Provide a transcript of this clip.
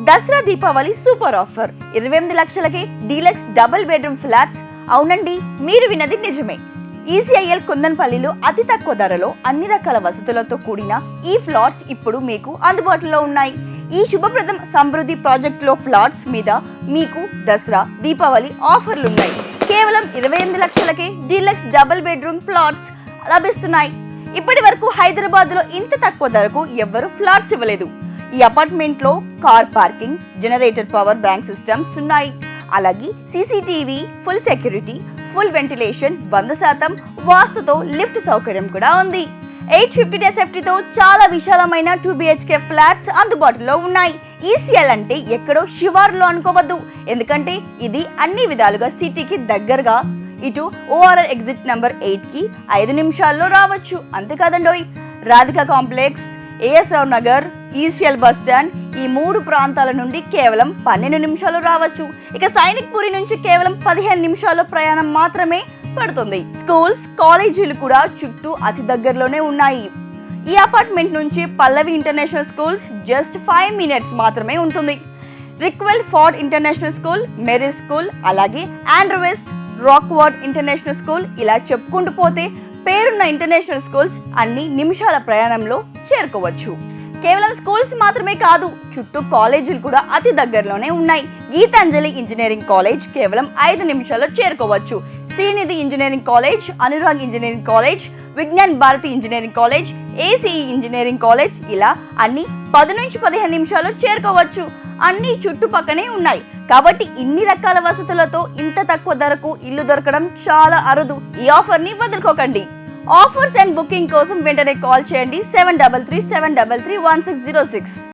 Dasara Deepavali super offer 28 లక్షలకే deluxe double bedroom flats. అవునండి, మీరు విన్నది నిజమే. ఈసీఐఎల్ కుందన్పల్లిలో అతి తక్కువ ధరలో అన్ని రకాల వసతులతో కూడిన ఈ ఫ్లాట్స్ ఇప్పుడు మీకు అందుబాటులో ఉన్నాయి. ఈ శుభప్రదం సమృద్ధి ప్రాజెక్టులో ఫ్లాట్స్ మీద మీకు దసరా దీపావళి ఆఫర్లున్నాయి. కేవలం 28 లక్షలకే డీలక్స్ డబుల్ బెడ్రూమ్ ఫ్లాట్స్ లభిస్తున్నాయి. ఇప్పటి వరకు హైదరాబాద్ లో ఇంత తక్కువ ధరకు ఎవ్వరూ ఫ్లాట్స్ ఇవ్వలేదు. ఈ అపార్ట్మెంట్ లో car parking, generator, power bank systems ఉన్నాయి. అలాగే CCTV, full security, full ventilation, 100% వాస్తుతో లిఫ్ట్ సౌకర్యం కూడా ఉంది. 850 SFT తో చాలా విశాలమైన 2 BHK ఫ్లాట్స్ అందుబాటులో ఉన్నాయి. ఈసీఎల్ అంటే ఎక్కడో శివారులో అనుకోవద్దు, ఎందుకంటే ఇది అన్ని విధాలుగా సిటీకి దగ్గరగా. ఇటు ఓఆర్ఆర్ ఎగ్జిట్ నెంబర్ 8 కి 5 నిమిషాల్లో రావచ్చు. అంతేకాదండోయ్, రాధికా కాంప్లెక్స్, ఏఎస్ రావు నగర్, ఈసీఎల్ బస్ స్టాండ్, ఈ 3 ప్రాంతాల నుండి కేవలం 12 నిమిషాలు రావచ్చు. ఇక సైనిక్ పూరి నుంచి కేవలం 15 నిమిషాల ప్రయాణం మాత్రమే పడుతుంది. స్కూల్స్, కాలేజీలు కూడా చుట్టూ అతి దగ్గరలోనే ఉన్నాయి. ఈ అపార్ట్మెంట్ నుంచి Pallavi international schools just 5 minutes మాత్రమే ఉంటుంది. రిక్వెల్ ఫోర్డ్ ఇంటర్నేషనల్ స్కూల్, మెరీ స్కూల్, అలాగే ఆండ్రూస్ రాక్వర్డ్ ఇంటర్నేషనల్ స్కూల్, ఇలా చెప్పుకుంటూ పోతే పేరున్న ఇంటర్నేషనల్ స్కూల్స్ అన్ని నిమిషాల ప్రయాణంలో చేరుకోవచ్చు. కేవలం స్కూల్స్ మాత్రమే కాదు, చుట్టూ కాలేజీలు కూడా అతి దగ్గరలోనే ఉన్నాయి. గీతాంజలి ఇంజనీరింగ్ కాలేజ్ కేవలం 5 నిమిషాల్లో చేరుకోవచ్చు. Sreenidhi engineering college, Anurag engineering college, Vignan Bharathi engineering college, ACE engineering college, ఇలా అన్ని 10 నుంచి 15 నిమిషాల్లో చేరుకోవచ్చు. అన్ని చుట్టుపక్కనే ఉన్నాయి. కాబట్టి ఇన్ని రకాల వసతులతో ఇంత తక్కువ ధరకు ఇల్లు దొరకడం చాలా అరుదు. ఈ ఆఫర్ ని వదులుకోకండి. ఆఫర్స్ అండ్ బుకింగ్ కోసం వెంటనే కాల్ చేయండి 7337331606.